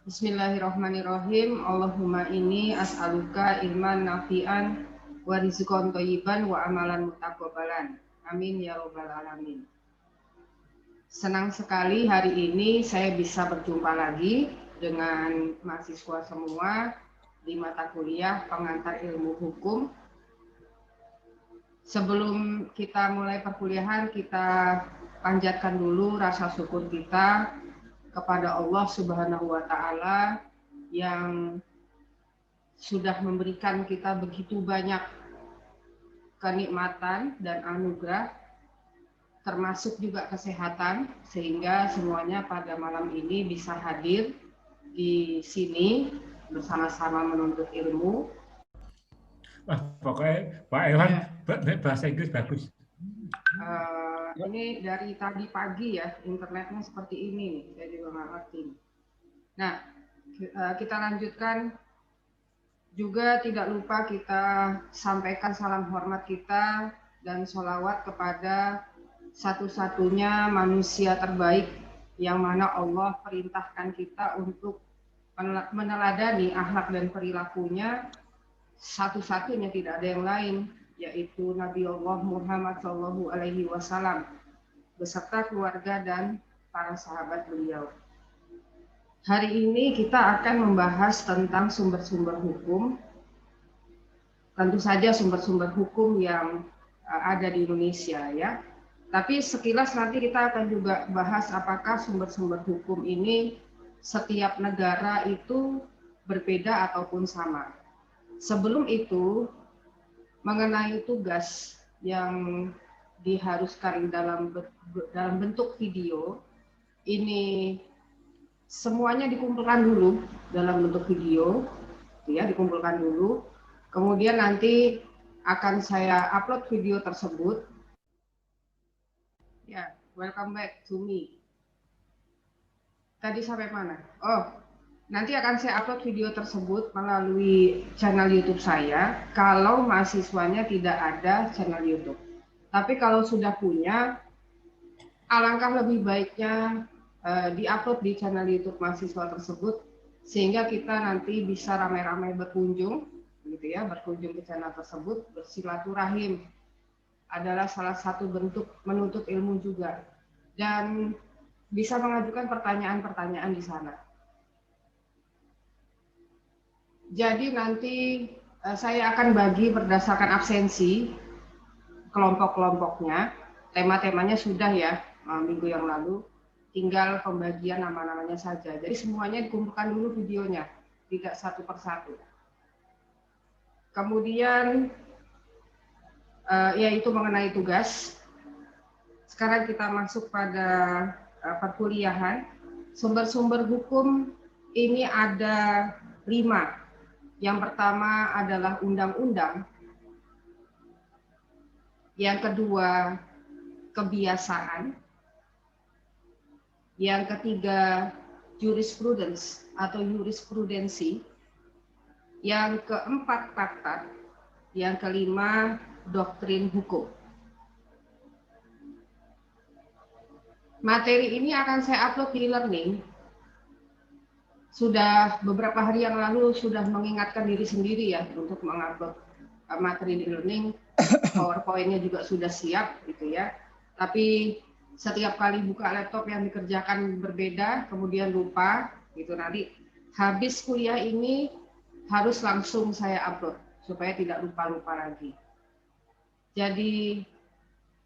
Bismillahirrahmanirrahim. Allahumma inni as'aluka ilman nafi'an wa rizqan thayyiban wa amalan mutaqabbalan. Amin ya rabbal alamin. Senang sekali hari ini saya bisa berjumpa lagi dengan mahasiswa semua di mata kuliah pengantar ilmu hukum. Sebelum kita mulai perkuliahan, kita panjatkan dulu rasa syukur kita kepada Allah Subhanahu wa Ta'ala yang sudah memberikan kita begitu banyak kenikmatan dan anugerah, termasuk juga kesehatan, sehingga semuanya pada malam ini bisa hadir di sini bersama-sama menuntut ilmu. Wah, pokoknya Pak Ewan bahasa Inggris bagus. Ini dari tadi pagi ya, internetnya seperti ini nih, saya juga nggak ngerti. Nah, kita lanjutkan. Juga tidak lupa kita sampaikan salam hormat kita dan sholawat kepada satu-satunya manusia terbaik yang mana Allah perintahkan kita untuk meneladani akhlak dan perilakunya, satu-satunya tidak ada yang lain, yaitu Nabi Allah Muhammad SAW beserta keluarga dan para sahabat beliau. Hari ini kita akan membahas tentang sumber-sumber hukum. Tentu saja sumber-sumber hukum yang ada di Indonesia ya. Tapi sekilas nanti kita akan juga bahas apakah sumber-sumber hukum ini setiap negara itu berbeda ataupun sama. Sebelum itu, mengenai tugas yang diharuskan dalam bentuk video, ini semuanya dikumpulkan dulu dalam bentuk video, ya, dikumpulkan dulu. Kemudian nanti akan saya upload video tersebut. Ya, welcome back to me. Tadi sampai mana? Oh, nanti akan saya upload video tersebut melalui channel YouTube saya. Kalau mahasiswanya tidak ada channel YouTube, tapi kalau sudah punya, alangkah lebih baiknya di-upload di channel YouTube mahasiswa tersebut, sehingga kita nanti bisa ramai-ramai berkunjung, gitu ya, berkunjung ke channel tersebut, bersilaturahim adalah salah satu bentuk menuntut ilmu juga, dan bisa mengajukan pertanyaan-pertanyaan di sana. Jadi nanti saya akan bagi berdasarkan absensi kelompok-kelompoknya, tema-temanya sudah ya minggu yang lalu. Tinggal pembagian nama-namanya saja. Jadi semuanya dikumpulkan dulu videonya, tidak satu persatu. Kemudian yaitu mengenai tugas. Sekarang kita masuk pada perkuliahan. Sumber-sumber hukum ini ada 5. Yang pertama adalah undang-undang. Yang kedua, kebiasaan. Yang ketiga, jurisprudence atau jurisprudensi. Yang keempat, traktat. Yang kelima, doktrin hukum. Materi ini akan saya upload di e-learning. Sudah beberapa hari yang lalu sudah mengingatkan diri sendiri ya untuk mengupload materi di e-learning. PowerPoint-nya juga sudah siap gitu ya. Tapi setiap kali buka laptop yang dikerjakan berbeda, kemudian lupa, gitu. Nanti habis kuliah ini harus langsung saya upload supaya tidak lupa-lupa lagi. Jadi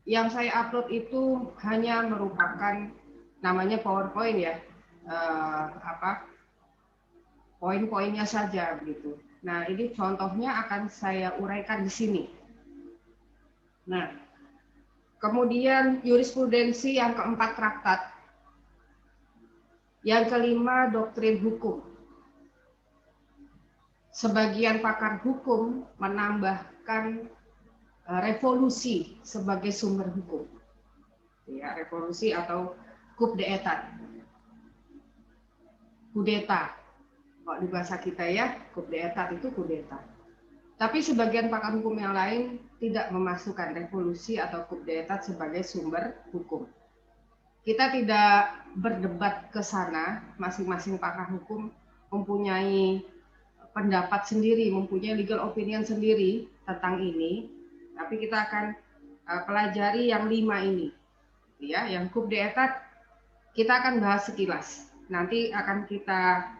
yang saya upload itu hanya merupakan namanya PowerPoint ya, poin-poinnya saja begitu. Nah ini contohnya akan saya uraikan di sini. Nah, kemudian jurisprudensi yang keempat traktat. Yang kelima doktrin hukum. Sebagian pakar hukum menambahkan revolusi sebagai sumber hukum. Ya, revolusi atau coup d'etat. Kudeta. Kalau di bahasa kita ya, coup d'etat itu kudeta. Tapi sebagian pakar hukum yang lain tidak memasukkan revolusi atau coup d'etat sebagai sumber hukum. Kita tidak berdebat ke sana, masing-masing pakar hukum mempunyai pendapat sendiri, mempunyai legal opinion sendiri tentang ini, tapi kita akan pelajari yang 5 ini, ya. Yang coup d'etat kita akan bahas sekilas. Nanti akan kita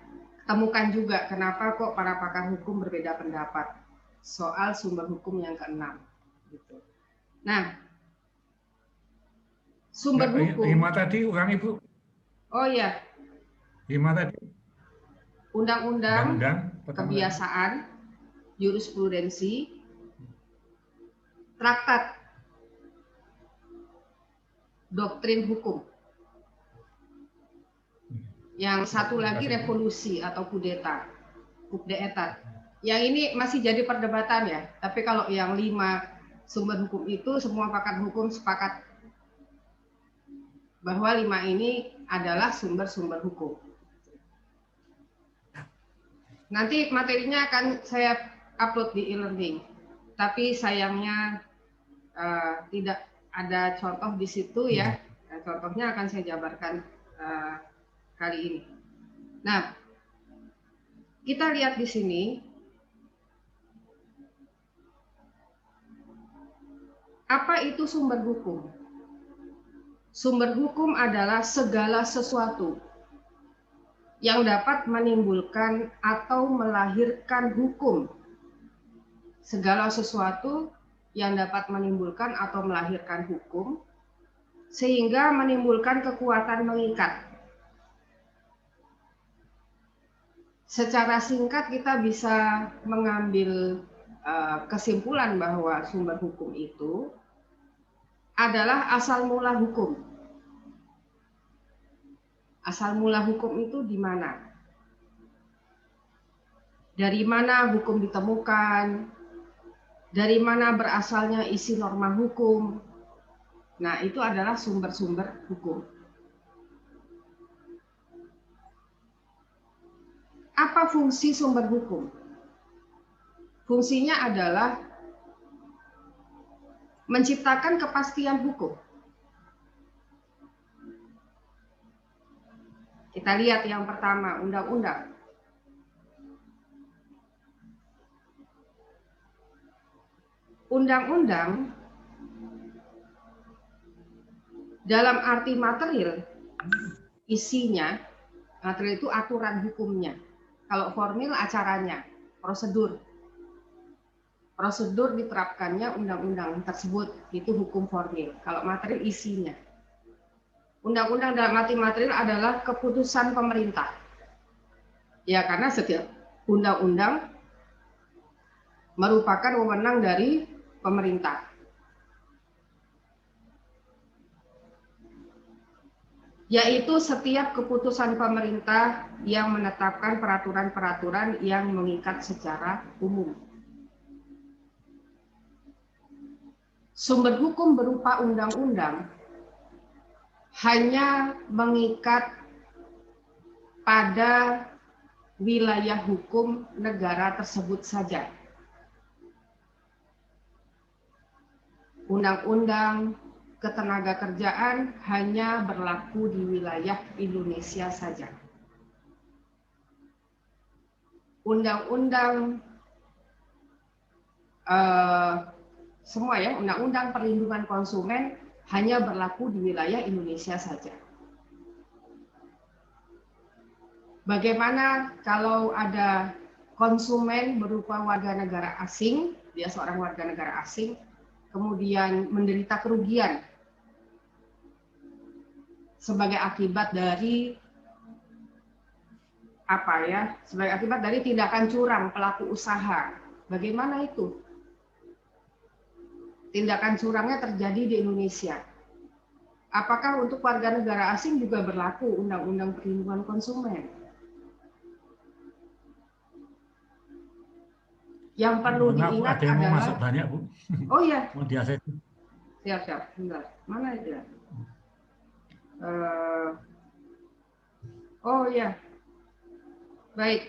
temukan juga kenapa kok para pakar hukum berbeda pendapat soal sumber hukum yang keenam. Gitu. Nah, sumber hukum. 5 tadi ulang Ibu. Oh iya. 5 tadi. Undang-undang, kebiasaan, jurisprudensi, traktat, doktrin hukum. Yang satu lagi revolusi atau kudeta, coup d'etat. Yang ini masih jadi perdebatan ya. Tapi kalau yang 5 sumber hukum itu semua pakar hukum sepakat bahwa 5 ini adalah sumber-sumber hukum. Nanti materinya akan saya upload di e-learning, tapi sayangnya tidak ada contoh di situ ya. Contohnya akan saya jabarkan kali ini. Nah, kita lihat di sini. Apa itu sumber hukum? Sumber hukum adalah segala sesuatu yang dapat menimbulkan atau melahirkan hukum. Segala sesuatu yang dapat menimbulkan atau melahirkan hukum, sehingga menimbulkan kekuatan mengikat. Secara singkat kita bisa mengambil kesimpulan bahwa sumber hukum itu adalah asal mula hukum. Asal mula hukum itu di mana? Dari mana hukum ditemukan? Dari mana berasalnya isi norma hukum? Nah, itu adalah sumber-sumber hukum. Apa fungsi sumber hukum? Fungsinya adalah menciptakan kepastian hukum. Kita lihat yang pertama, undang-undang. Undang-undang dalam arti material, isinya, material itu aturan hukumnya. Kalau formil acaranya, prosedur. Prosedur diterapkannya undang-undang tersebut, itu hukum formil. Kalau material isinya. Undang-undang dalam arti material adalah keputusan pemerintah. Ya, karena setiap undang-undang merupakan wewenang dari pemerintah. Yaitu setiap keputusan pemerintah yang menetapkan peraturan-peraturan yang mengikat secara umum. Sumber hukum berupa undang-undang hanya mengikat pada wilayah hukum negara tersebut saja. Undang-undang ketenagakerjaan hanya berlaku di wilayah Indonesia saja. Undang-undang semua ya, undang-undang perlindungan konsumen hanya berlaku di wilayah Indonesia saja. Bagaimana kalau ada konsumen berupa warga negara asing, dia seorang warga negara asing, kemudian menderita kerugian sebagai akibat dari sebagai akibat dari tindakan curang pelaku usaha. Bagaimana itu? Tindakan curangnya terjadi di Indonesia. Apakah untuk warga negara asing juga berlaku Undang-Undang Perlindungan Konsumen? Yang perlu diingat ada yang adalah... mau masuk banyak, Bu. Oh iya. Mau diakses. Siap. Bentar. Mana itu ya? Oh iya. Baik.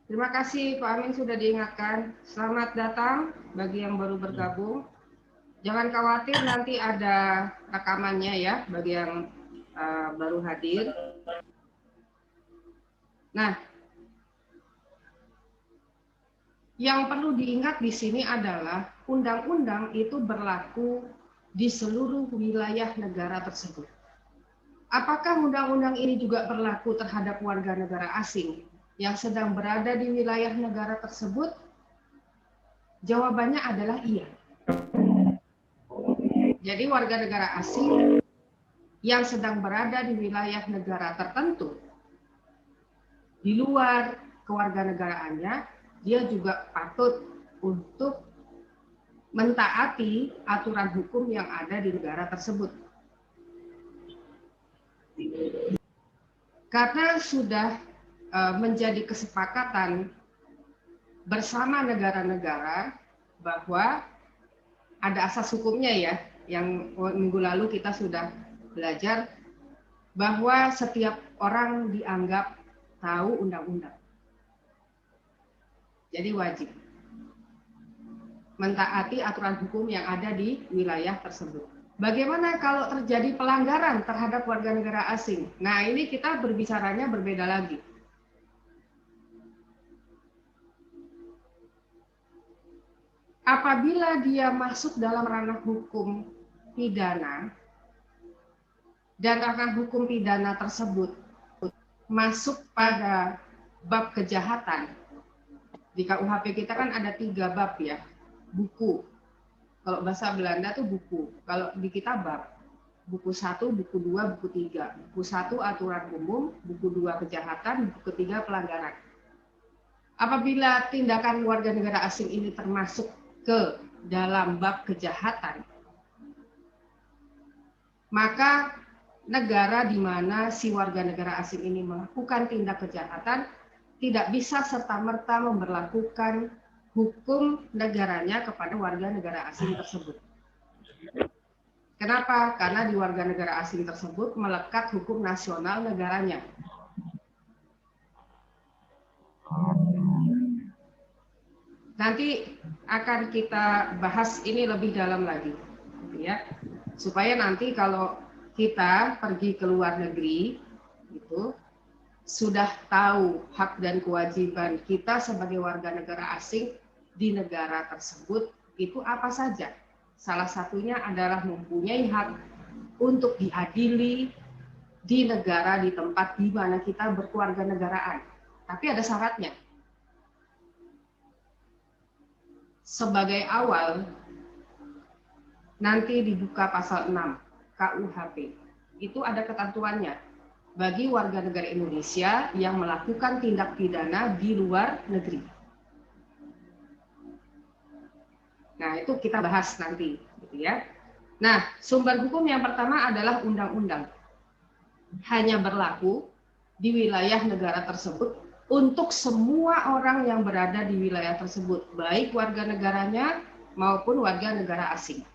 Terima kasih Pak Amin sudah diingatkan. Selamat datang bagi yang baru bergabung. Jangan khawatir, nanti ada rekamannya ya bagi yang baru hadir. Nah, Yang perlu diingat di sini adalah undang-undang itu berlaku di seluruh wilayah negara tersebut. Apakah undang-undang ini juga berlaku terhadap warga negara asing yang sedang berada di wilayah negara tersebut? Jawabannya adalah iya. Jadi warga negara asing yang sedang berada di wilayah negara tertentu di luar kewarganegaraannya, dia juga patut untuk mentaati aturan hukum yang ada di negara tersebut. Karena sudah menjadi kesepakatan bersama negara-negara bahwa ada asas hukumnya ya, yang minggu lalu kita sudah belajar bahwa setiap orang dianggap tahu undang-undang. Jadi wajib mentaati aturan hukum yang ada di wilayah tersebut. Bagaimana kalau terjadi pelanggaran terhadap warga negara asing? Nah, ini kita berbicaranya berbeda lagi. Apabila dia masuk dalam ranah hukum pidana dan ranah hukum pidana tersebut masuk pada bab kejahatan, di KUHP kita kan ada 3 bab ya, buku. Kalau bahasa Belanda tuh buku, kalau di kita bab. Buku 1, buku 2, buku 3. Buku 1 aturan umum, buku 2 kejahatan, buku 3 pelanggaran. Apabila tindakan warga negara asing ini termasuk ke dalam bab kejahatan, maka negara di mana si warga negara asing ini melakukan tindak kejahatan tidak bisa serta-merta memberlakukan hukum negaranya kepada warga negara asing tersebut. Kenapa? Karena di warga negara asing tersebut melekat hukum nasional negaranya. Nanti akan kita bahas ini lebih dalam lagi, ya, supaya nanti kalau kita pergi ke luar negeri, itu sudah tahu hak dan kewajiban kita sebagai warga negara asing di negara tersebut itu apa saja. Salah satunya adalah mempunyai hak untuk diadili di negara, di tempat di mana kita berkeluarga negaraan. Tapi ada syaratnya. Sebagai awal, nanti dibuka pasal 6 KUHP. Itu ada ketentuannya bagi warga negara Indonesia yang melakukan tindak pidana di luar negeri. Nah, itu kita bahas nanti, gitu ya. Nah, sumber hukum yang pertama adalah undang-undang. Hanya berlaku di wilayah negara tersebut untuk semua orang yang berada di wilayah tersebut, baik warga negaranya maupun warga negara asing.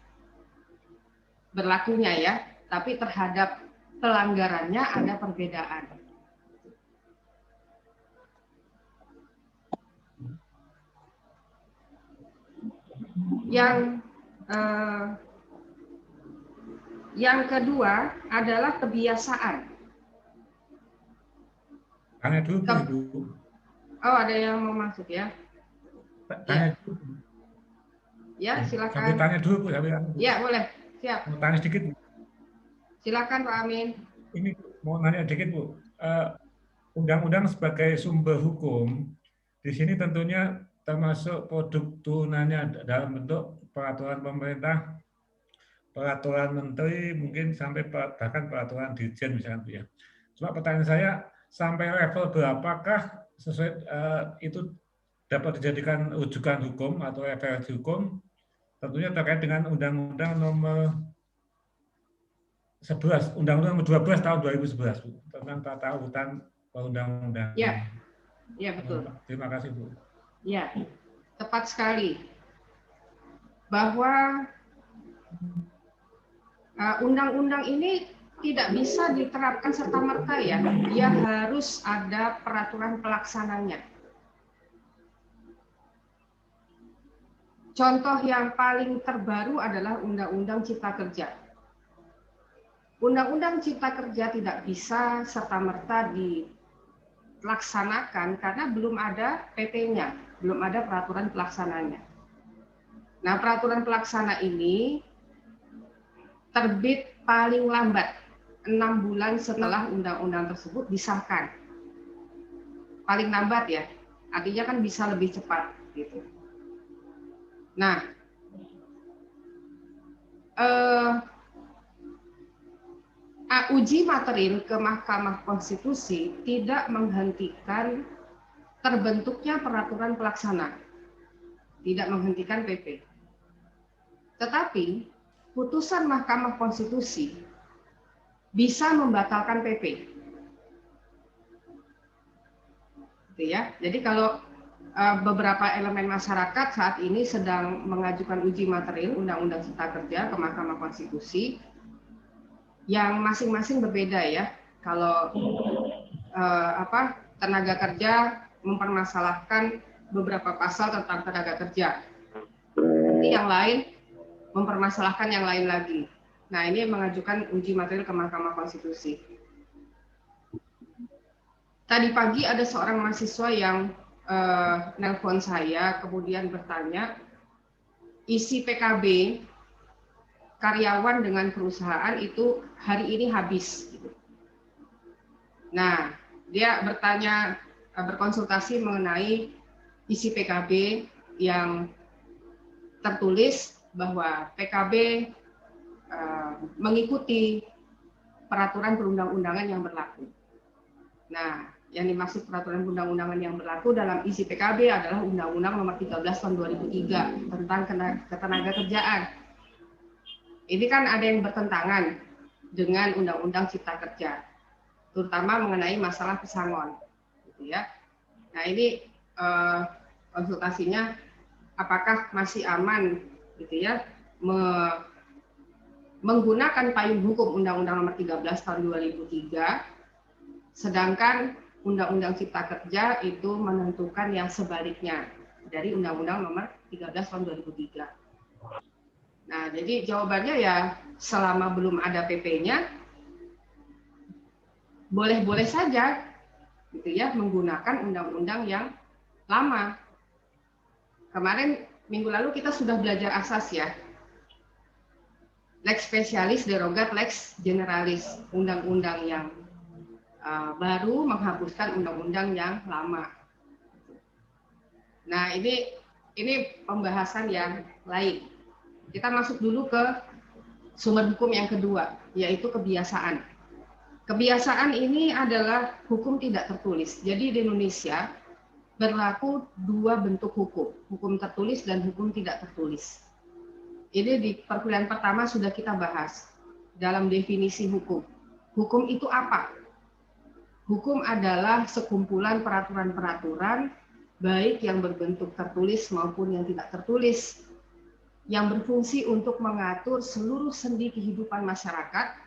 Berlakunya ya, tapi terhadap pelanggarannya ada perbedaan. Yang kedua adalah kebiasaan. Tanya dulu, Bu. Oh, ada yang mau masuk ya? Tanya dulu. Ya, silakan. Sambil tanya dulu, Bu. Ya, boleh. Siap. Mau tanya sedikit, Bu. Silakan, Pak Amin. Ini mau nanya sedikit, Bu. Undang-undang sebagai sumber hukum, di sini tentunya termasuk produk turunannya dalam bentuk peraturan pemerintah, peraturan menteri, mungkin sampai bahkan peraturan dirjen misalkan, Bu ya. Cuma pertanyaan saya, sampai level berapakah sesuai itu dapat dijadikan rujukan hukum atau referensi hukum, tentunya terkait dengan Undang-Undang nomor 11, Undang-Undang nomor 12 tahun 2011, Bu, tentang tata urutan perundang-undangan. Ya, ya betul. Terima kasih, Bu. Ya, tepat sekali. Bahwa undang-undang ini tidak bisa diterapkan serta-merta ya. Dia harus ada peraturan pelaksananya. Contoh yang paling terbaru adalah Undang-Undang Cipta Kerja. Undang-Undang Cipta Kerja tidak bisa serta-merta dilaksanakan karena belum ada PP-nya. belum ada peraturan pelaksananya. Nah, peraturan pelaksana ini terbit paling lambat 6 bulan setelah undang-undang tersebut disahkan. Paling lambat ya, artinya kan bisa lebih cepat gitu. Nah, uji materi ke Mahkamah Konstitusi tidak menghentikan terbentuknya peraturan pelaksana, tidak menghentikan PP. Tetapi putusan Mahkamah Konstitusi bisa membatalkan PP. Gitu ya. Jadi kalau beberapa elemen masyarakat saat ini sedang mengajukan uji materi Undang-Undang Cipta Kerja ke Mahkamah Konstitusi, yang masing-masing berbeda ya. Kalau tenaga kerja mempermasalahkan beberapa pasal tentang tenaga kerja, nanti yang lain mempermasalahkan yang lain lagi. Nah, ini mengajukan uji materi ke Mahkamah Konstitusi. Tadi pagi ada seorang mahasiswa yang nelpon saya, kemudian bertanya, isi PKB karyawan dengan perusahaan itu hari ini habis. Nah, dia bertanya, berkonsultasi mengenai isi PKB yang tertulis bahwa PKB mengikuti peraturan perundang-undangan yang berlaku. Nah, yang dimaksud peraturan perundang-undangan yang berlaku dalam isi PKB adalah Undang-Undang Nomor 13 Tahun 2003 tentang ketenaga kerjaan. Ini kan ada yang bertentangan dengan Undang-Undang Cipta Kerja, terutama mengenai masalah pesangon, gitu ya. Nah, ini konsultasinya apakah masih aman, gitu ya, menggunakan payung hukum Undang-Undang Nomor 13 Tahun 2003, sedangkan Undang-Undang Cipta Kerja itu menentukan yang sebaliknya dari Undang-Undang Nomor 13 Tahun 2003. Nah, jadi jawabannya ya selama belum ada PP-nya, boleh-boleh saja, gitu ya, menggunakan undang-undang yang lama. Kemarin minggu lalu kita sudah belajar asas ya, lex specialis derogat lex generalis, undang-undang yang baru menghapuskan undang-undang yang lama. Nah, ini pembahasan yang lain. Kita masuk dulu ke sumber hukum yang kedua, yaitu kebiasaan. Kebiasaan ini adalah hukum tidak tertulis. Jadi di Indonesia berlaku dua bentuk hukum, hukum tertulis dan hukum tidak tertulis. Ini di perkuliahan pertama sudah kita bahas dalam definisi hukum. Hukum itu apa? Hukum adalah sekumpulan peraturan-peraturan, baik yang berbentuk tertulis maupun yang tidak tertulis, yang berfungsi untuk mengatur seluruh sendi kehidupan masyarakat,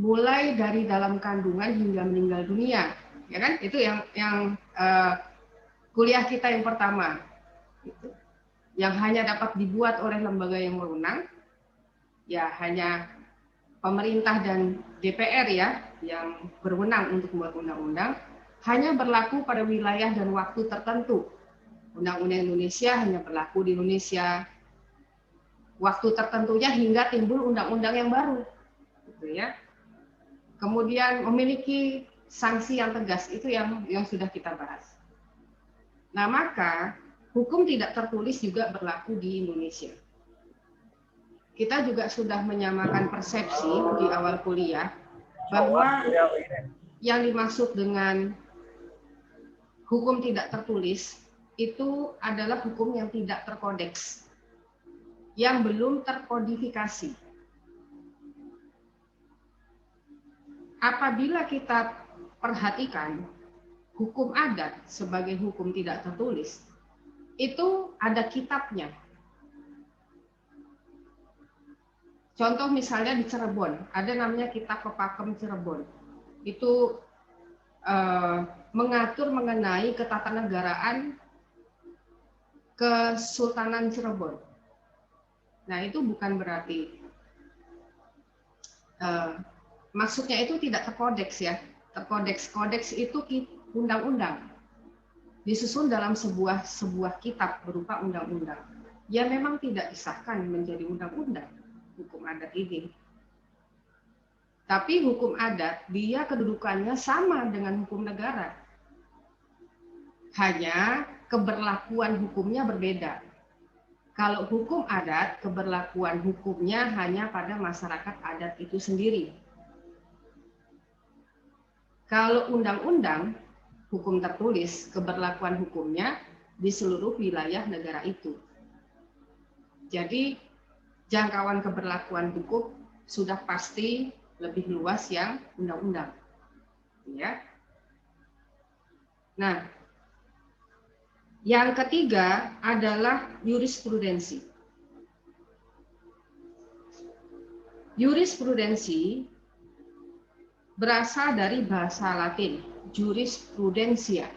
mulai dari dalam kandungan hingga meninggal dunia, ya kan? Itu yang kuliah kita yang pertama, gitu. Yang hanya dapat dibuat oleh lembaga yang berwenang, ya hanya pemerintah dan DPR ya, yang berwenang untuk membuat undang-undang, hanya berlaku pada wilayah dan waktu tertentu. Undang-undang Indonesia hanya berlaku di Indonesia. Waktu tertentunya hingga timbul undang-undang yang baru, gitu ya. Kemudian memiliki sanksi yang tegas, itu yang sudah kita bahas. Nah, maka hukum tidak tertulis juga berlaku di Indonesia. Kita juga sudah menyamakan persepsi di awal kuliah bahwa yang dimaksud dengan hukum tidak tertulis itu adalah hukum yang tidak terkodeks, yang belum terkodifikasi. Apabila kita perhatikan hukum adat sebagai hukum tidak tertulis, itu ada kitabnya. Contoh misalnya di Cirebon, ada namanya Kitab Pepakem Cirebon. Itu mengatur mengenai ketatanegaraan Kesultanan Cirebon. Nah, itu bukan berarti maksudnya itu tidak terkodeks ya. Terkodeks, kodeks itu undang-undang. disusun dalam sebuah kitab berupa undang-undang. Ya memang tidak disahkan menjadi undang-undang hukum adat ini. Tapi hukum adat dia kedudukannya sama dengan hukum negara. Hanya keberlakuan hukumnya berbeda. Kalau hukum adat, keberlakuan hukumnya hanya pada masyarakat adat itu sendiri. Kalau undang-undang, hukum tertulis, keberlakuan hukumnya di seluruh wilayah negara itu. Jadi jangkauan keberlakuan hukum sudah pasti lebih luas yang undang-undang. Ya. Nah, yang ketiga adalah jurisprudensi. Jurisprudensi berasal dari bahasa Latin, jurisprudensia.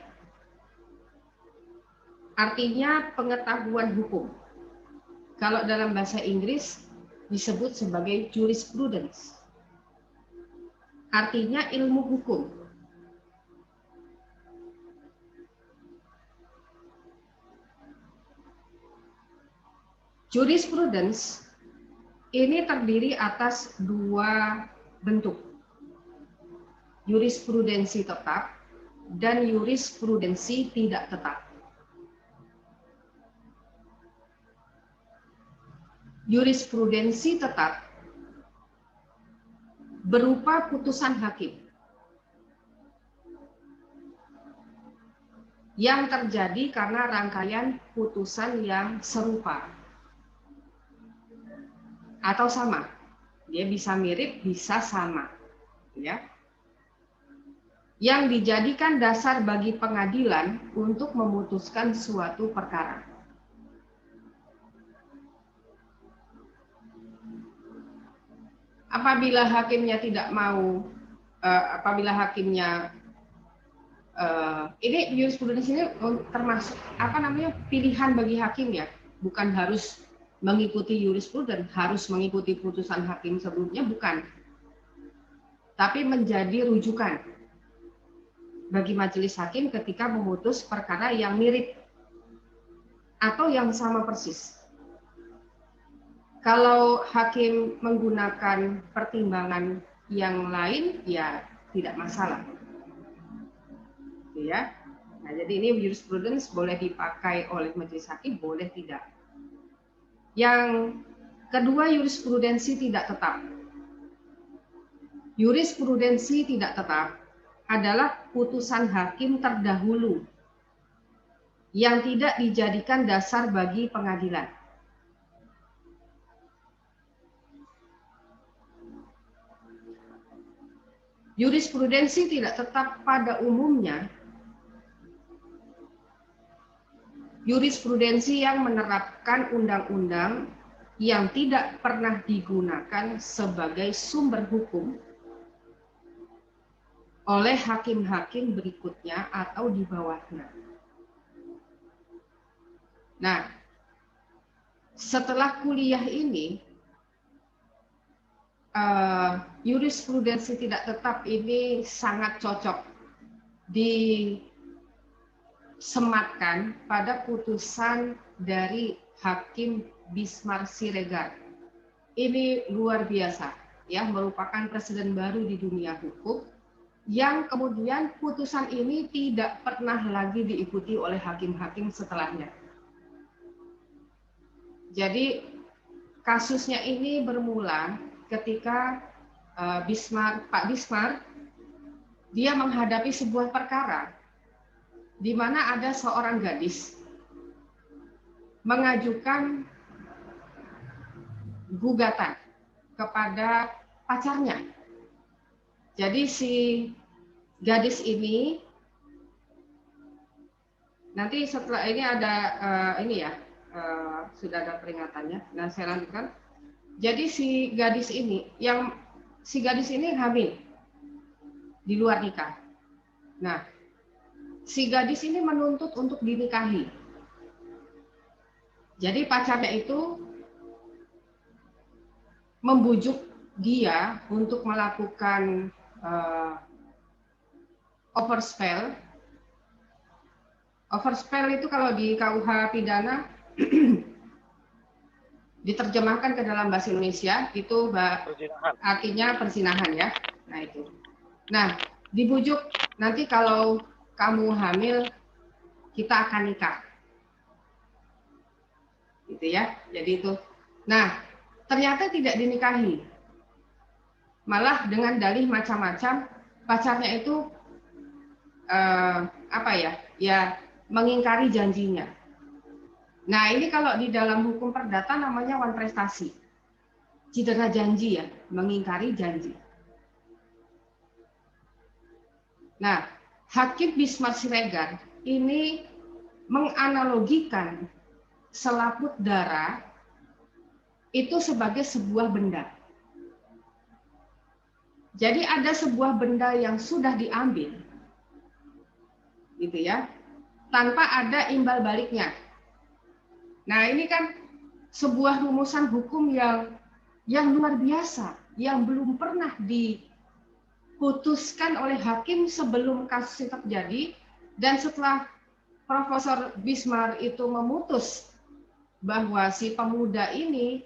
Artinya pengetahuan hukum. Kalau dalam bahasa Inggris disebut sebagai jurisprudence. Artinya ilmu hukum. Jurisprudence ini terdiri atas dua bentuk. Jurisprudensi tetap dan jurisprudensi tidak tetap. Jurisprudensi tetap berupa putusan hakim yang terjadi karena rangkaian putusan yang serupa atau sama. Dia bisa mirip, bisa sama, ya. Yang dijadikan dasar bagi pengadilan untuk memutuskan suatu perkara. Apabila hakimnya tidak mau, apabila hakimnya ini jurisprudensi ini termasuk pilihan bagi hakim ya, bukan harus mengikuti jurisprudens, harus mengikuti putusan hakim sebelumnya, bukan. Tapi menjadi rujukan bagi majelis hakim ketika memutus perkara yang mirip atau yang sama persis. Kalau hakim menggunakan pertimbangan yang lain, ya tidak masalah. Ya. Nah, jadi ini jurisprudens boleh dipakai oleh majelis hakim, boleh tidak. Yang kedua, jurisprudensi tidak tetap. Jurisprudensi tidak tetap adalah putusan hakim terdahulu yang tidak dijadikan dasar bagi pengadilan. Jurisprudensi tidak tetap pada umumnya jurisprudensi yang menerapkan undang-undang yang tidak pernah digunakan sebagai sumber hukum oleh hakim-hakim berikutnya atau di bawahnya. Nah, setelah kuliah ini, jurisprudensi tidak tetap ini sangat cocok disematkan pada putusan dari Hakim Bismar Siregar. Ini luar biasa, ya, merupakan presiden baru di dunia hukum yang kemudian putusan ini tidak pernah lagi diikuti oleh hakim-hakim setelahnya. Jadi kasusnya ini bermula ketika Pak Bismar dia menghadapi sebuah perkara di mana ada seorang gadis mengajukan gugatan kepada pacarnya. Jadi si gadis ini nanti setelah ini ada sudah ada peringatannya. Nah, saya lanjutkan. Jadi si gadis ini hamil di luar nikah. Nah, si gadis ini menuntut untuk dinikahi. Jadi pacarnya itu membujuk dia untuk melakukan Overspell itu kalau di KUH pidana diterjemahkan ke dalam bahasa Indonesia itu artinya perzinahan ya. Nah itu. Nah, dibujuk nanti kalau kamu hamil kita akan nikah. Gitu ya. Jadi itu. Nah, ternyata tidak dinikahi. Malah dengan dalih macam-macam, pacarnya itu apa ya? Ya mengingkari janjinya. Nah, ini kalau di dalam hukum perdata namanya wan prestasi. Cedera janji ya, mengingkari janji. Nah, Hakim Bismar Siregar ini menganalogikan selaput darah itu sebagai sebuah benda. Jadi ada sebuah benda yang sudah diambil, gitu ya, tanpa ada imbal baliknya. Nah, ini kan sebuah rumusan hukum yang luar biasa, yang belum pernah diputuskan oleh hakim sebelum kasus itu terjadi, dan setelah Profesor Bismar itu memutus bahwa si pemuda ini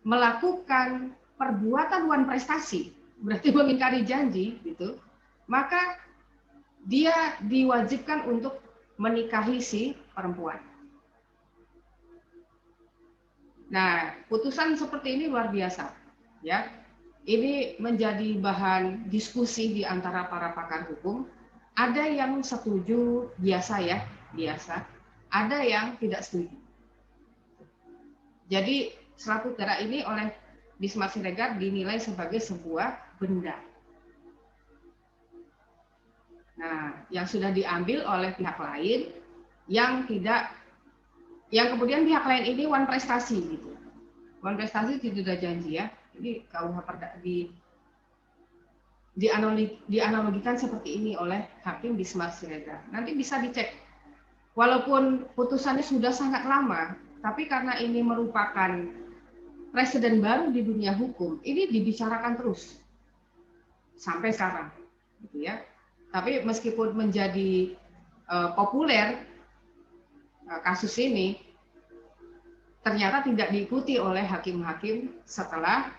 melakukan perbuatan wan prestasi, berarti mengingkari janji, gitu, maka dia diwajibkan untuk menikahi si perempuan. Nah, putusan seperti ini luar biasa, ya. Ini menjadi bahan diskusi di antara para pakar hukum. Ada yang setuju, biasa ya, biasa. Ada yang tidak setuju. Jadi selaput darah ini oleh Bismar Siregar dinilai sebagai sebuah benda. Nah, yang sudah diambil oleh pihak lain yang tidak, yang kemudian pihak lain ini wan prestasi gitu. Wan prestasi tidak janji ya. Jadi KUH dianalogikan seperti ini oleh Hakim Bismar Siregar. Nanti bisa dicek. Walaupun putusannya sudah sangat lama, tapi karena ini merupakan presiden baru di dunia hukum, ini dibicarakan terus sampai sekarang, gitu ya. Tapi meskipun menjadi populer kasus ini, ternyata tidak diikuti oleh hakim-hakim setelah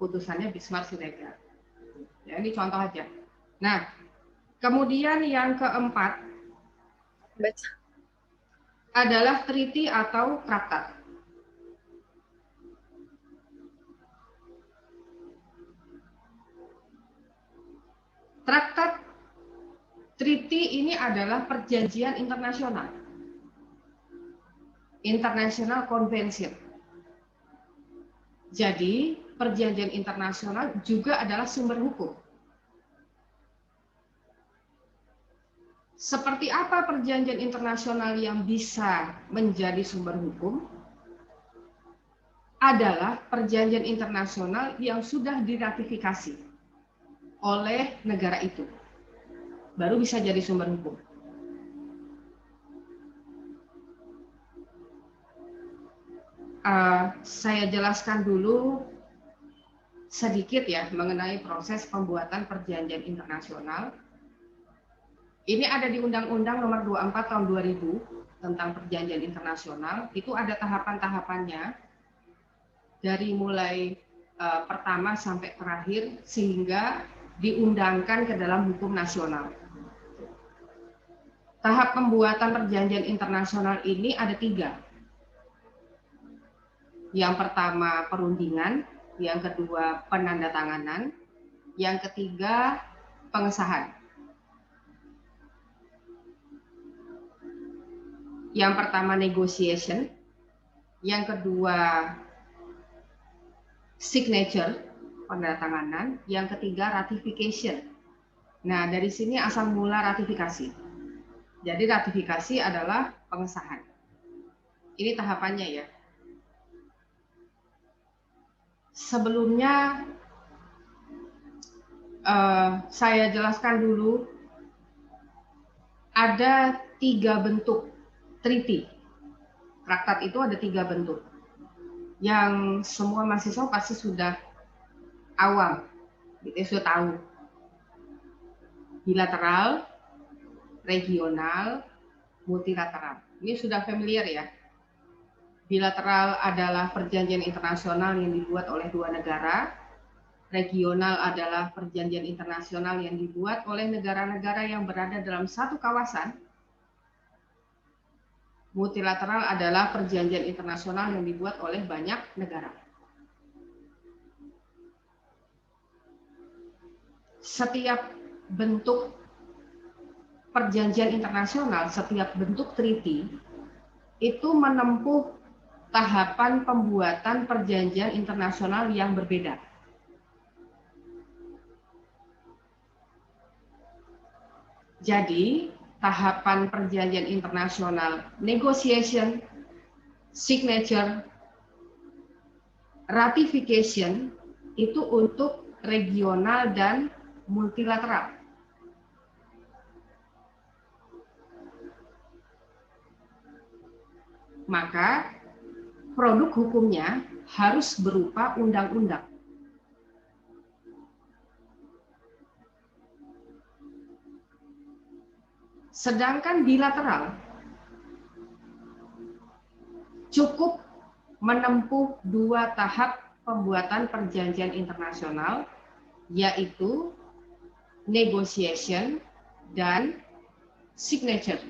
putusannya Bismar Siregar. Ya, ini contoh aja. Nah, kemudian yang keempat adalah treaty atau traktat. Traktat treaty ini adalah perjanjian internasional. International Convention. Jadi, perjanjian internasional juga adalah sumber hukum. Seperti apa perjanjian internasional yang bisa menjadi sumber hukum? Adalah perjanjian internasional yang sudah diratifikasi oleh negara itu. Baru bisa jadi sumber hukum. Saya jelaskan dulu sedikit ya mengenai proses pembuatan perjanjian internasional. Ini ada di Undang-Undang Nomor 24 Tahun 2000 tentang Perjanjian Internasional. Itu ada tahapan-tahapannya dari mulai pertama sampai terakhir sehingga diundangkan ke dalam hukum nasional. Tahap pembuatan perjanjian internasional ini ada 3. Yang pertama perundingan, yang kedua penandatanganan, yang ketiga pengesahan. Yang pertama negotiation, yang kedua signature, penandatanganan, yang ketiga ratification. Nah, dari sini asal mula ratifikasi. Jadi ratifikasi adalah pengesahan. Ini tahapannya ya. Sebelumnya saya jelaskan dulu ada 3 bentuk treaty. Traktat itu ada 3 bentuk. Yang semua mahasiswa pasti sudah awam, gitu, sudah tahu. Bilateral, regional, multilateral. Ini sudah familiar ya. Bilateral adalah perjanjian internasional yang dibuat oleh dua negara. Regional adalah perjanjian internasional yang dibuat oleh negara-negara yang berada dalam satu kawasan. Multilateral adalah perjanjian internasional yang dibuat oleh banyak negara. Setiap bentuk perjanjian internasional, setiap bentuk treaty itu menempuh tahapan pembuatan perjanjian internasional yang berbeda. Jadi, tahapan perjanjian internasional, negotiation, signature, ratification, itu untuk regional dan multilateral. Maka, produk hukumnya harus berupa undang-undang. Sedangkan bilateral cukup menempuh dua tahap pembuatan perjanjian internasional, yaitu negotiation dan signature.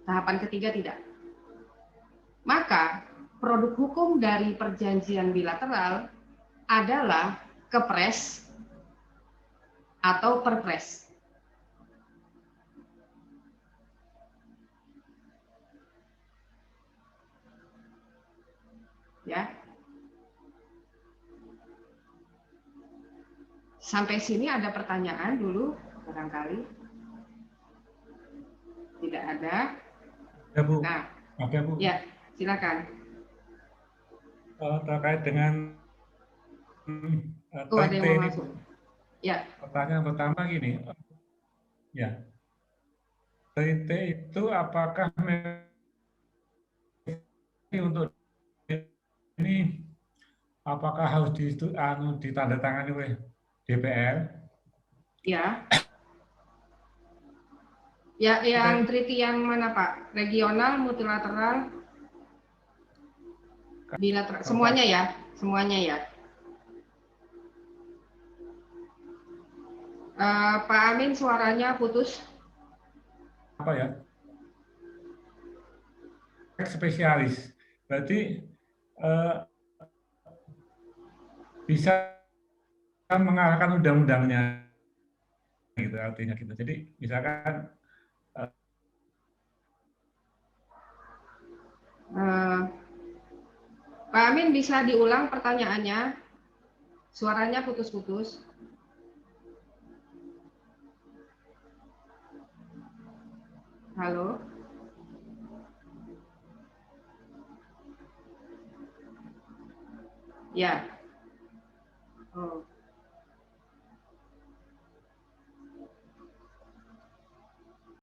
Tahapan ketiga tidak. Maka produk hukum dari perjanjian bilateral adalah kepres atau perpres. Ya. Sampai sini ada pertanyaan dulu barangkali? Tidak ada. Ya, Bu. Nah, Oke, Bu. ya, silakan. Terkait dengan Ada yang mau ini, masuk. Ya. pertanyaan pertama gini, ya, TIT itu apakah untuk ini apakah harus ditandatangani oleh DPR? Ya. Ya, yang treaty yang mana Pak? Regional, multilateral, bilateral, semuanya ya, semuanya ya. Pak Amin, suaranya putus. Apa ya? Spesialis, berarti bisa mengalahkan undang-undangnya, gitu artinya gitu. Jadi misalkan Pak Amin bisa diulang pertanyaannya, suaranya putus-putus. Halo. Ya. Oh.